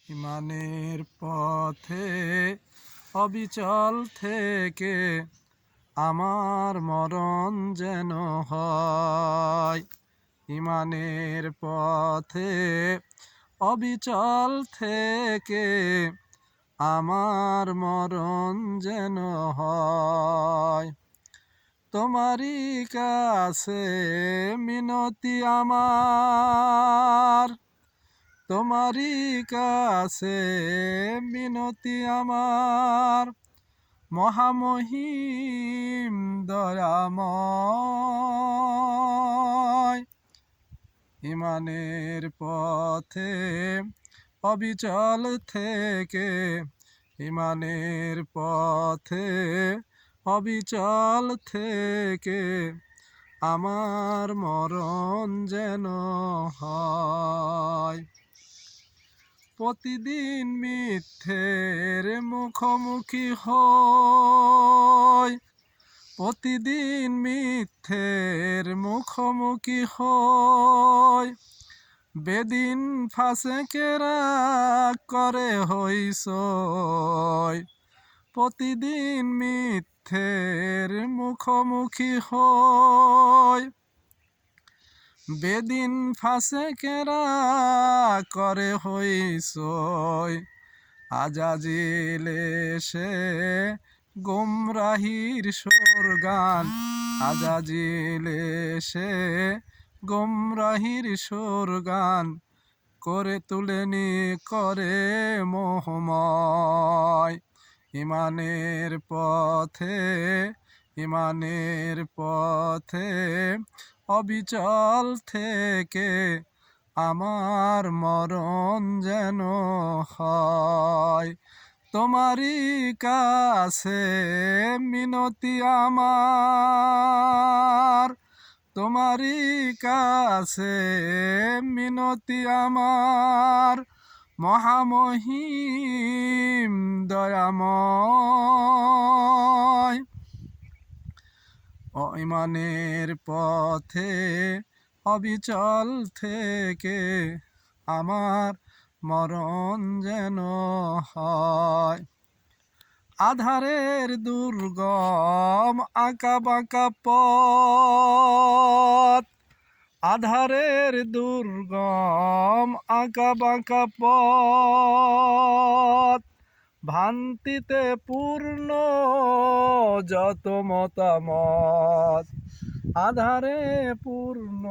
ইমানের পথে অবিচল থেকে আমার মরণ যেন হয়। ইমানের পথে অবিচল থেকে আমার মরণ যেন হয়। তোমারই কাছে মিনতি আমার, তোমারই কাছে মিনতি আমার, মহামহিম দয়াময়। ইমানের পথে অবিচল থেকে, ইমানের পথে অবিচল থেকে আমার মরণ যেন হয়। প্রতিদিন মিথ্যের মুখোমুখি হই, প্রতিদিন মিথ্যের মুখোমুখি হই, বেদিন ফাঁসেকেরা করে হইসই। প্রতিদিন মিথ্যের মুখোমুখি হই, বেদিন ফাঁসেকেরা করে হইসই। আজাজিল এসে গুমরাহির সুরগান, আজাজিল এসে গুমরাহির সুরগান করে তুলেনি করে মোহময়। ইমানের পথে, ইমানের পথে অবিচল থেকে আমার মরণ যেন হয়। তোমারই কাছে মিনতি আমার, তোমারই কাছে মিনতি আমার, মহামহিম দয়াময়। ইমানের পথে অবিচল থেকে আমার মরণ যেন হয়। আধারের দুর্গম আঁকা বাঁকা পথ, আধারের দুর্গম আঁকা বাঁকা পথ, ভ্রান্তিতে পূর্ণ যত মতামত, আধারে পূর্ণ